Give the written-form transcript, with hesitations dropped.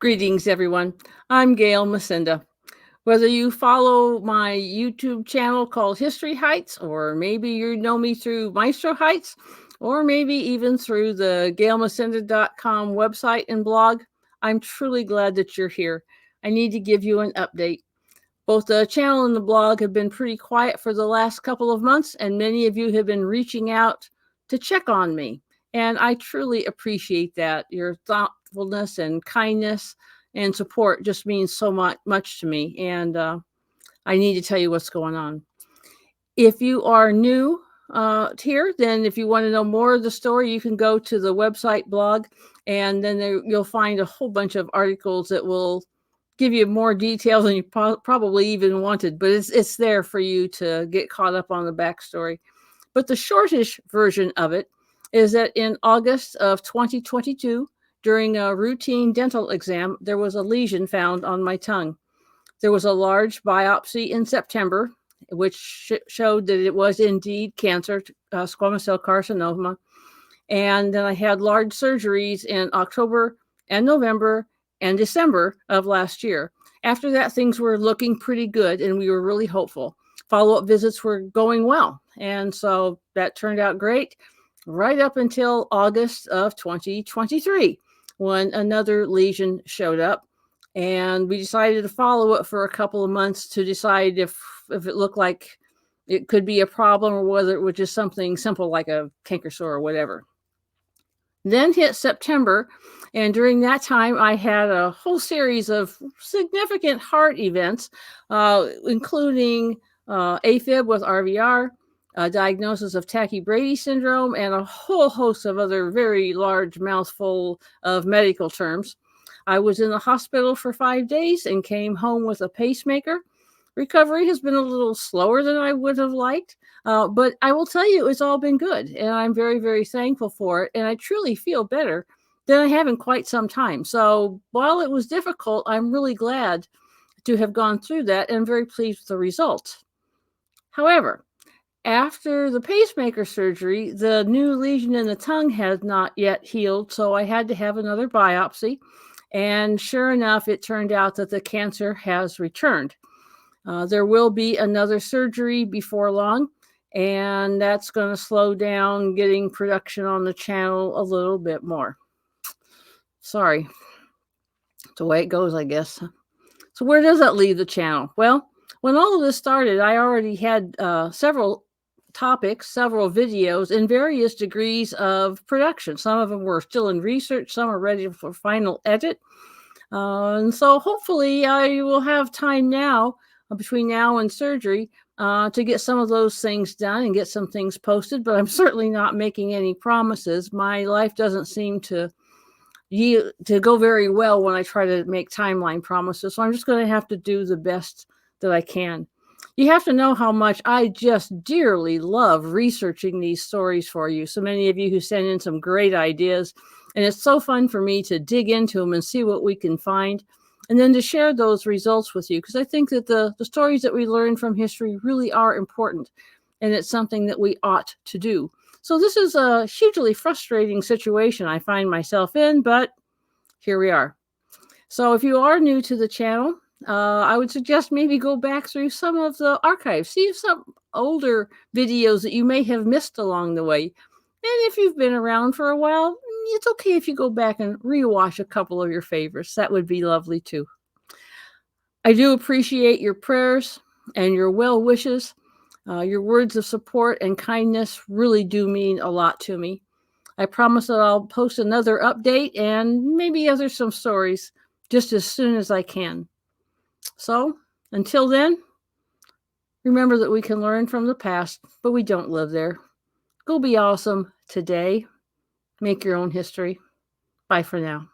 Greetings, everyone. I'm Gail Macinda. Whether you follow my YouTube channel called History Heights, or maybe you know me through Maestro Heights, or maybe even through the gailmacinda.com website and blog, I'm truly glad that you're here. I need to give you an update. Both the channel and the blog have been pretty quiet for the last couple of months, and many of you have been reaching out to check on me. And I truly appreciate that. Your thoughtfulness and kindness and support just means so much to me. And I need to tell you what's going on. If you are new here, then if you want to know more of the story, you can go to the website blog, and then you'll find a whole bunch of articles that will give you more details than you probably even wanted, but it's there for you to get caught up on the backstory. But the shortish version of it is that in August of 2022, during a routine dental exam, there was a lesion found on my tongue. There was a large biopsy in September, which showed that it was indeed cancer, squamous cell carcinoma. And then I had large surgeries in October and November and December of last year. After that, things were looking pretty good, and we were really hopeful. Follow-up visits were going well, and so that turned out great right up until August of 2023, when another lesion showed up, and we decided to follow it for a couple of months to decide if it looked like it could be a problem or whether it was just something simple like a canker sore or whatever. Then hit September, and during that time, I had a whole series of significant heart events, including AFib with RVR, a diagnosis of Tachy-Brady syndrome, and a whole host of other very large mouthful of medical terms. I was in the hospital for 5 days and came home with a pacemaker. Recovery has been a little slower than I would have liked, but I will tell you, it's all been good, and I'm very, very thankful for it, and I truly feel better than I have in quite some time. So while it was difficult, I'm really glad to have gone through that and very pleased with the results. However, after the pacemaker surgery, the new lesion in the tongue has not yet healed, so I had to have another biopsy, and sure enough, it turned out that the cancer has returned. There will be another surgery before long, and that's going to slow down getting production on the channel a little bit more. Sorry. It's the way it goes, I guess. So where does that leave the channel? Well, when all of this started, I already had several topics, several videos in various degrees of production. Some of them were still in research, some are ready for final edit. And so hopefully I will have time now between now and surgery to get some of those things done and get some things posted, but I'm certainly not making any promises. My life doesn't seem to go very well when I try to make timeline promises, so I'm just going to have to do the best that I can. You have to know how much I just dearly love researching these stories for you. So many of you who send in some great ideas, and it's so fun for me to dig into them and see what we can find, and then to share those results with you, because I think that the stories that we learn from history really are important, and it's something that we ought to do. So this is a hugely frustrating situation I find myself in, but here we are. So if you are new to the channel, I would suggest maybe go back through some of the archives, see some older videos that you may have missed along the way. And if you've been around for a while, it's okay if you go back and rewatch a couple of your favorites. That would be lovely too. I do appreciate your prayers and your well wishes. Your words of support and kindness really do mean a lot to me. I promise that I'll post another update and maybe some stories just as soon as I can. So, until then, remember that we can learn from the past, but we don't live there. Go be awesome today. Make your own history. Bye for now.